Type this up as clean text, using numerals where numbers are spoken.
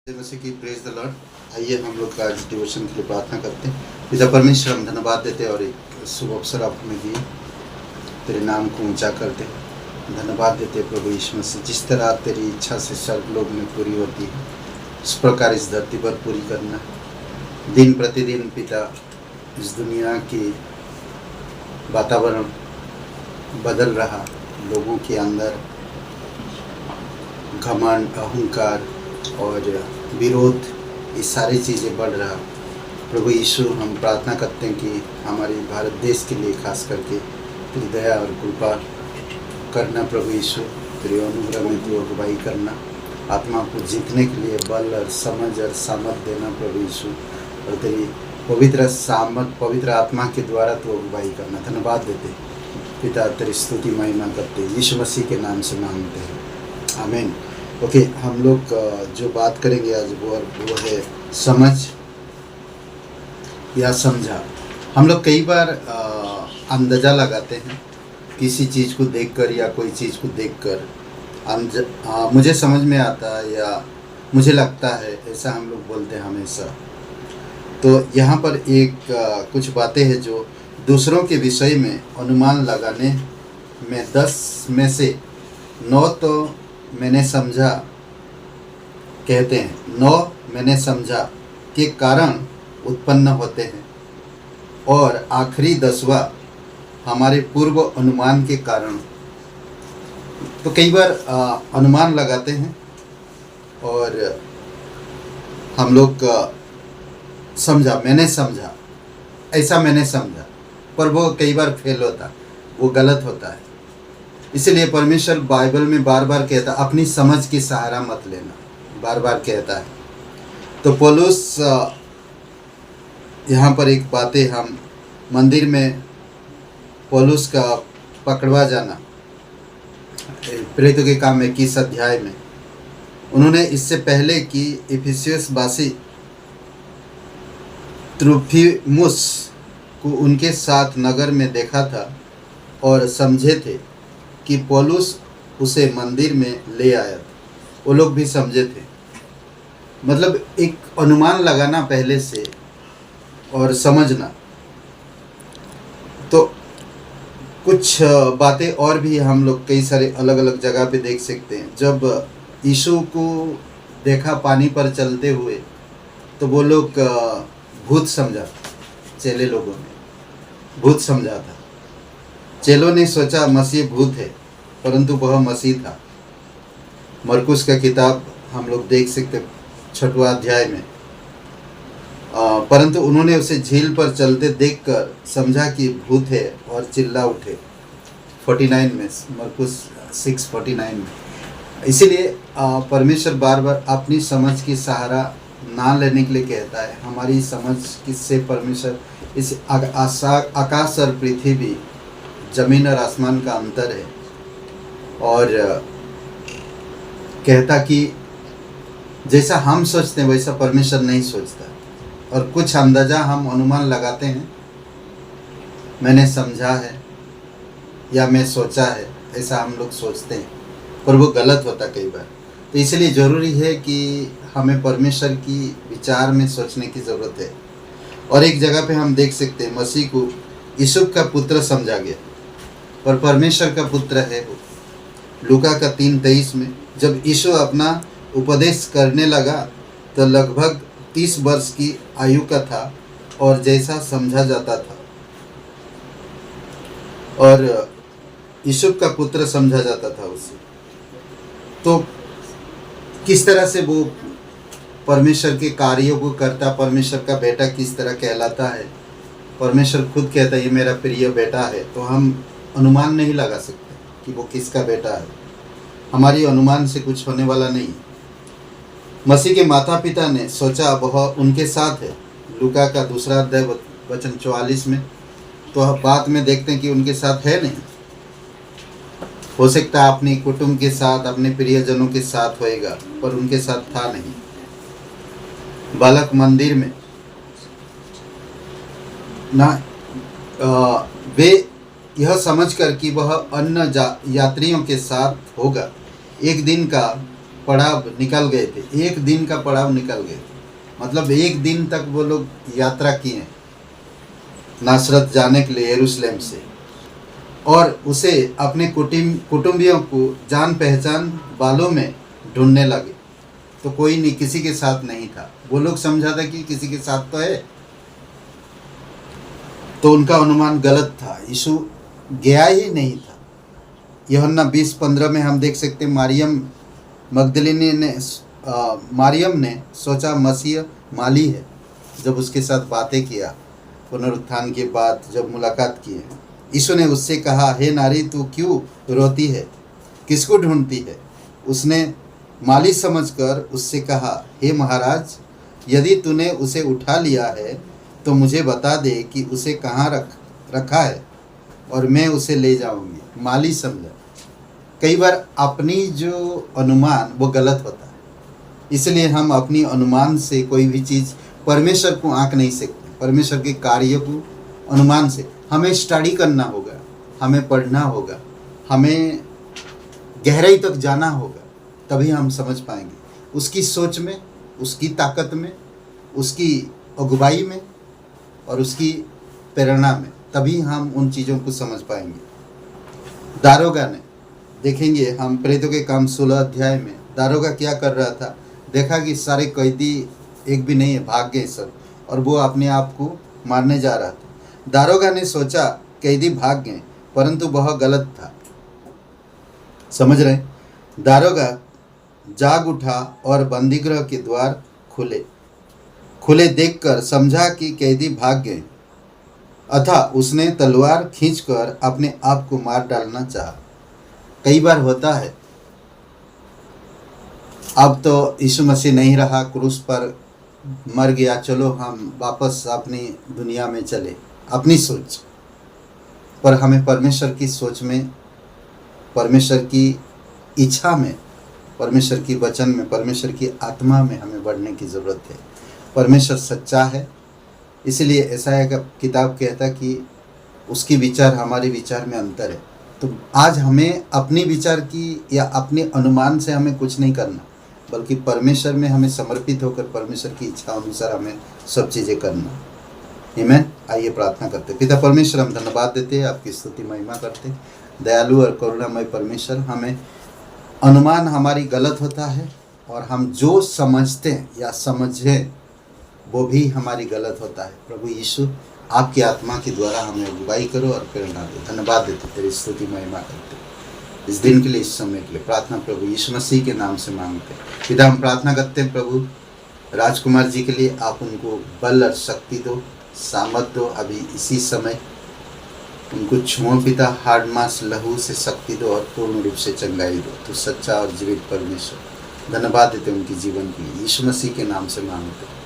जैसे कि praise the Lord. आइए हम लोग आज डिवोशन के लिए प्रार्थना करते हैं। पिता परमेश्वर, हम धन्यवाद देते और एक शुभ अवसर आप हमें दिए, तेरे नाम को ऊंचा करते धन्यवाद देते प्रभु यीशु मसीह। जिस तरह तेरी इच्छा से स्वर्ग लोक में पूरी होती है, उस प्रकार इस धरती पर पूरी करना। दिन प्रतिदिन पिता, इस दुनिया की वातावरण बदल रहा, लोगों के अंदर घमंड, अहंकार और विरोध, ये सारी चीज़ें बढ़ रहा। प्रभु यीशु, हम प्रार्थना करते हैं कि हमारे भारत देश के लिए खास करके तेरी दया और कृपा करना। प्रभु यीशु, तेरे अनुग्रह में तू अगुवाई करना, आत्मा को जीतने के लिए बल और समझ और सामर्थ देना प्रभु यीशु, और तेरी पवित्र आत्मा के द्वारा तू अगुवाई करना। धन्यवाद देते पिता, तेरी स्तुति महिमा करते यीशु मसीह के नाम से मांगते हैं, आमीन। ओके, हम लोग जो बात करेंगे आज वो है समझ या समझा। हम लोग कई बार अंदाज़ा लगाते हैं किसी चीज़ को देखकर या कोई चीज़ को देखकर, मुझे समझ में आता है या मुझे लगता है, ऐसा हम लोग बोलते हैं हमेशा। तो यहाँ पर कुछ बातें हैं जो दूसरों के विषय में अनुमान लगाने में 10 में से 9 तो मैंने समझा कहते हैं, 9 मैंने समझा के कारण उत्पन्न होते हैं, और आखिरी 10वां हमारे पूर्व अनुमान के कारण। तो कई बार अनुमान लगाते हैं और हम लोग समझा, मैंने समझा, ऐसा मैंने समझा, पर वो कई बार फेल होता, वो गलत होता है। इसलिए परमेश्वर बाइबल में बार बार कहता, अपनी समझ की सहारा मत लेना, बार बार कहता है। तो पौलुस यहाँ पर एक बातें, हम मंदिर में पौलुस का पकड़वा जाना, प्रेरितों के काम में 21 अध्याय में, उन्होंने इससे पहले कि इफिसियस वासी त्रुफिमुस को उनके साथ नगर में देखा था और समझे थे कि पौलुस उसे मंदिर में ले आया था। वो लोग भी समझे थे, मतलब एक अनुमान लगाना पहले से और समझना। तो कुछ बातें और भी हम लोग कई सारे अलग अलग जगह पे देख सकते हैं। जब यीशु को देखा पानी पर चलते हुए, तो वो लोग भूत समझा, चेले लोगों ने भूत समझा था। चेलों ने सोचा मसीह भूत है, परंतु वह मसीह था। मरकुस का किताब हम लोग देख सकते 6वां अध्याय में। परंतु उन्होंने उसे झील पर चलते देखकर समझा कि भूत है और चिल्ला उठे। 49 में, मरकुस 6:49 में। इसीलिए परमेश्वर बार बार अपनी समझ की सहारा ना लेने के लिए कहता है। हमारी समझ किससे, परमेश्वर, इस आकाश और पृथ्वी, जमीन और आसमान का अंतर है, और कहता कि जैसा हम सोचते हैं वैसा परमेश्वर नहीं सोचता। और कुछ अंदाज़ा हम अनुमान लगाते हैं, मैंने समझा है या मैं सोचा है, ऐसा हम लोग सोचते हैं, पर वो गलत होता कई बार। तो इसलिए ज़रूरी है कि हमें परमेश्वर की विचार में सोचने की ज़रूरत है। और एक जगह पे हम देख सकते हैं, मसीह को यीशु का पुत्र समझा गया, पर परमेश्वर का पुत्र है वो। लूका का 3:23 में, जब यीशु अपना उपदेश करने लगा तो लगभग 30 वर्ष की आयु का था, और जैसा समझा जाता था, और यीशु का पुत्र समझा जाता था उसे। तो किस तरह से वो परमेश्वर के कार्यों को करता, परमेश्वर का बेटा किस तरह कहलाता है, परमेश्वर खुद कहता है ये मेरा प्रिय बेटा है। तो हम अनुमान नहीं लगा सकते कि वो किसका बेटा है, हमारी अनुमान से कुछ होने वाला नहीं। मसीह के माता पिता ने सोचा वह उनके साथ है। लूका का 2 अध्याय वचन 44 में। तो बात में देखते हैं कि उनके साथ है नहीं। हो सकता है अपने कुटुंब के साथ, अपने प्रियजनों के साथ होएगा, पर उनके साथ था नहीं। बालक मंदिर में ना, वे यह समझकर कि वह अन्य यात्रियों के साथ होगा, एक दिन का पड़ाव निकल गए थे, एक दिन का पड़ाव निकल गए थे। मतलब एक दिन तक वो लोग यात्रा किए नासरत जाने के लिए यरूशलेम से, और उसे अपने कुटुंबियों को जान पहचान वालों में ढूंढने लगे। तो कोई नहीं, किसी के साथ नहीं था। वो लोग समझा था कि किसी के साथ तो है, तो उनका अनुमान गलत था। यीशु गया ही नहीं था। यूहन्ना 20:15 में हम देख सकते हैं, मारियम ने सोचा मसीह माली है। जब उसके साथ बातें किया, पुनरुत्थान के बाद जब मुलाकात की, यीशु ने उससे कहा, हे नारी, तू क्यों रोती है, किसको ढूंढती है? उसने माली समझकर उससे कहा, हे महाराज, यदि तूने उसे उठा लिया है तो मुझे बता दे कि उसे कहाँ रखा है, और मैं उसे ले जाऊंगी। माली समझा। कई बार अपनी जो अनुमान वो गलत होता है, इसलिए हम अपनी अनुमान से कोई भी चीज़, परमेश्वर को आंक नहीं सकते। परमेश्वर के कार्य को अनुमान से हमें स्टडी करना होगा, हमें पढ़ना होगा, हमें गहराई तक जाना होगा, तभी हम समझ पाएंगे उसकी सोच में, उसकी ताकत में, उसकी अगुवाई में और उसकी प्रेरणा में। तभी हम उन चीज़ों को समझ पाएंगे। दारोगा ने, देखेंगे हम प्रेरितों के काम 16 अध्याय में, दारोगा क्या कर रहा था? देखा कि सारे कैदी एक भी नहीं है, भाग गए सब, और वो अपने आप को मारने जा रहा था। दारोगा ने सोचा कैदी भाग गए, परंतु वह गलत था। समझ रहे? दारोगा जाग उठा और बंदीगृह के द्वार खुले देखकर समझा कि कैदी भाग गए, अतः उसने तलवार खींचकर अपने आप को मार डालना चाहा। कई बार होता है, अब तो यीशु मसीह नहीं रहा, क्रूस पर मर गया, चलो हम वापस अपनी दुनिया में चले, अपनी सोच। पर हमें परमेश्वर की सोच में, परमेश्वर की इच्छा में, परमेश्वर की वचन में, परमेश्वर की आत्मा में हमें बढ़ने की ज़रूरत है। परमेश्वर सच्चा है, इसलिए यशायाह का किताब कहता कि उसकी विचार हमारे विचार में अंतर है। तो आज हमें अपनी विचार की या अपने अनुमान से हमें कुछ नहीं करना, बल्कि परमेश्वर में हमें समर्पित होकर परमेश्वर की इच्छा अनुसार हमें सब चीज़ें करना। आमीन। आइए प्रार्थना करते। पिता परमेश्वर, हम धन्यवाद देते हैं, आपकी स्तुति महिमा करते। दयालु और करुणामय परमेश्वर, हमें अनुमान हमारी गलत होता है, और हम जो समझते हैं या समझें वो भी हमारी गलत होता है। प्रभु यीशु, आपकी आत्मा के द्वारा हमें अगुवाई करो और प्रेरणा दो। धन्यवाद देते, तेरी स्तुति महिमा करते। इस दिन के लिए, इस समय के लिए प्रार्थना प्रभु यीशु मसीह के नाम से मांगते हैं। पिता, हम प्रार्थना करते हैं प्रभु राजकुमार जी के लिए, आप उनको बल और शक्ति दो, सामर्थ दो। अभी इसी समय उनको छुओ पिता, हाड़ मांस लहू से शक्ति दो और पूर्ण रूप से चंगाई दो। तो सच्चा और जीवित परमेश्वर, धन्यवाद देते उनके जीवन के लिए, यीशु मसीह के नाम से मांगते हैं।